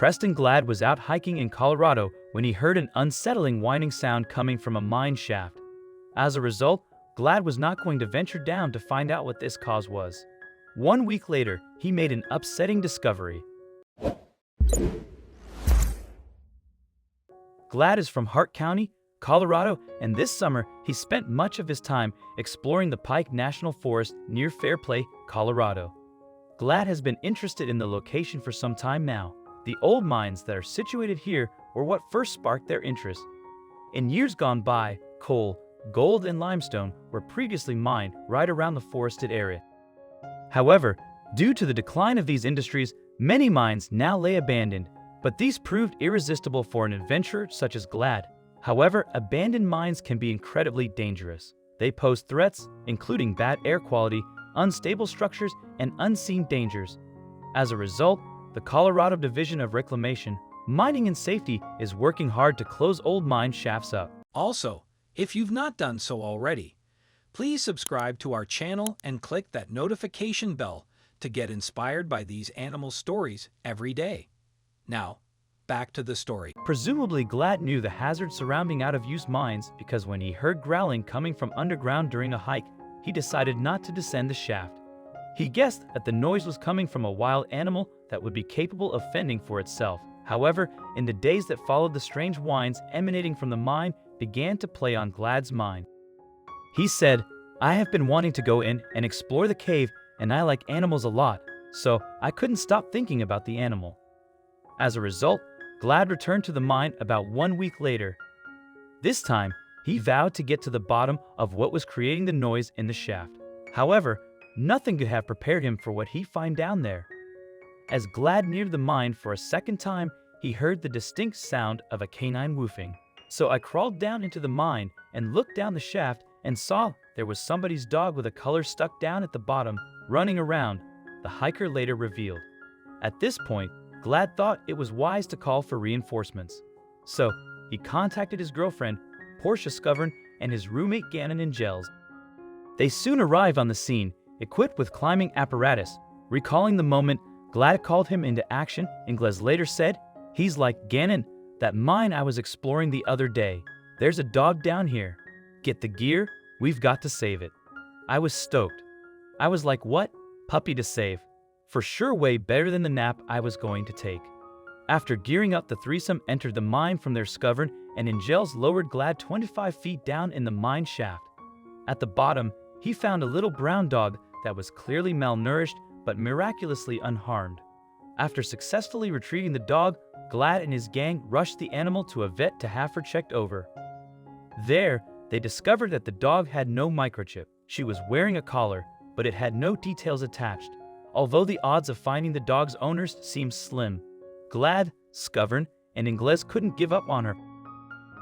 Preston Glad was out hiking in Colorado when he heard an unsettling whining sound coming from a mine shaft. As a result, Glad was not going to venture down to find out what this cause was. 1 week later, he made an upsetting discovery. Glad is from Hart County, Colorado, and this summer he spent much of his time exploring the Pike National Forest near Fairplay, Colorado. Glad has been interested in the location for some time now. The old mines that are situated here were what first sparked their interest. In years gone by, coal, gold, and limestone were previously mined right around the forested area. However, due to the decline of these industries, many mines now lay abandoned, but these proved irresistible for an adventurer such as Glad. However, abandoned mines can be incredibly dangerous. They pose threats, including bad air quality, unstable structures, and unseen dangers. As a result, the Colorado Division of Reclamation, Mining and Safety is working hard to close old mine shafts up. Also, if you've not done so already, please subscribe to our channel and click that notification bell to get inspired by these animal stories every day. Now, back to the story. Presumably, Glad knew the hazards surrounding out-of-use mines because when he heard growling coming from underground during a hike, he decided not to descend the shaft. He guessed that the noise was coming from a wild animal that would be capable of fending for itself. However, in the days that followed, the strange whines emanating from the mine began to play on Glad's mind. He said, "I have been wanting to go in and explore the cave, and I like animals a lot, so I couldn't stop thinking about the animal." As a result, Glad returned to the mine about 1 week later. This time, he vowed to get to the bottom of what was creating the noise in the shaft. However, nothing could have prepared him for what he'd find down there. As Glad neared the mine for a second time, he heard the distinct sound of a canine woofing. "So I crawled down into the mine and looked down the shaft and saw there was somebody's dog with a collar stuck down at the bottom, running around," the hiker later revealed. At this point, Glad thought it was wise to call for reinforcements. So, he contacted his girlfriend, Portia Skovern, and his roommate Gannon and Gels. They soon arrived on the scene, equipped with climbing apparatus. Recalling the moment, Glad called him into action, and Gles later said, "He's like Gannon, that mine I was exploring the other day. There's a dog down here. Get the gear, we've got to save it." I was stoked. I was like, what? Puppy to save? For sure way better than the nap I was going to take. After gearing up, the threesome entered the mine from their Skovern, and Ingels lowered Glad 25 feet down in the mine shaft. At the bottom, he found a little brown dog that was clearly malnourished but miraculously unharmed. After successfully retrieving the dog, Glad and his gang rushed the animal to a vet to have her checked over. There, they discovered that the dog had no microchip. She was wearing a collar, but it had no details attached. Although the odds of finding the dog's owners seemed slim, Glad, Skovern, and Ingles couldn't give up on her.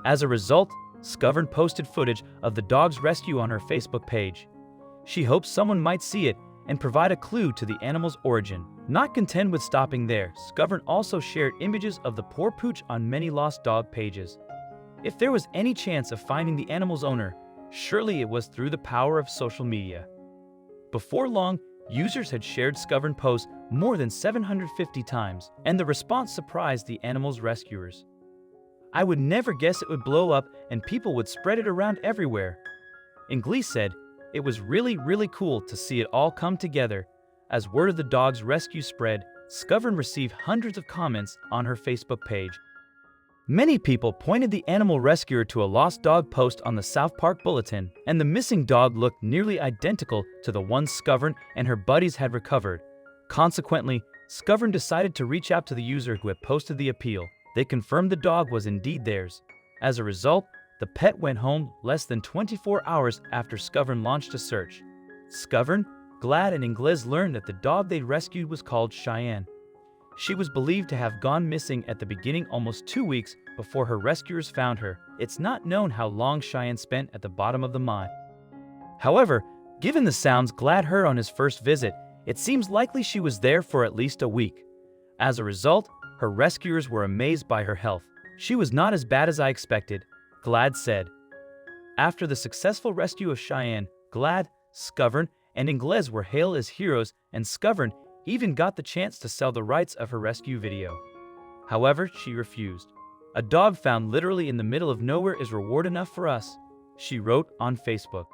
As a result, Skovern posted footage of the dog's rescue on her Facebook page. She hopes someone might see it and provide a clue to the animal's origin. Not content with stopping there, Skovern also shared images of the poor pooch on many lost dog pages. If there was any chance of finding the animal's owner, surely it was through the power of social media. Before long, users had shared Skovern posts more than 750 times, and the response surprised the animal's rescuers. "I would never guess it would blow up and people would spread it around everywhere." Ingles said, "It was really cool to see it all come together." As word of the dog's rescue spread, Skovern received hundreds of comments on her Facebook page. Many people pointed the animal rescuer to a lost dog post on the South Park Bulletin, and the missing dog looked nearly identical to the one Skovern and her buddies had recovered. Consequently, Skovern decided to reach out to the user who had posted the appeal. They confirmed the dog was indeed theirs. As a result, the pet went home less than 24 hours after Skovern launched a search. Skovern, Glad, and Ingles learned that the dog they rescued was called Cheyenne. She was believed to have gone missing at the beginning almost 2 weeks before her rescuers found her. It's not known how long Cheyenne spent at the bottom of the mine. However, given the sounds Glad heard on his first visit, it seems likely she was there for at least a week. As a result, her rescuers were amazed by her health. "She was not as bad as I expected," Glad said. After the successful rescue of Cheyenne, Glad, Skovern, and Ingles were hailed as heroes, and Skovern even got the chance to sell the rights of her rescue video. However, she refused. "A dog found literally in the middle of nowhere is reward enough for us," she wrote on Facebook.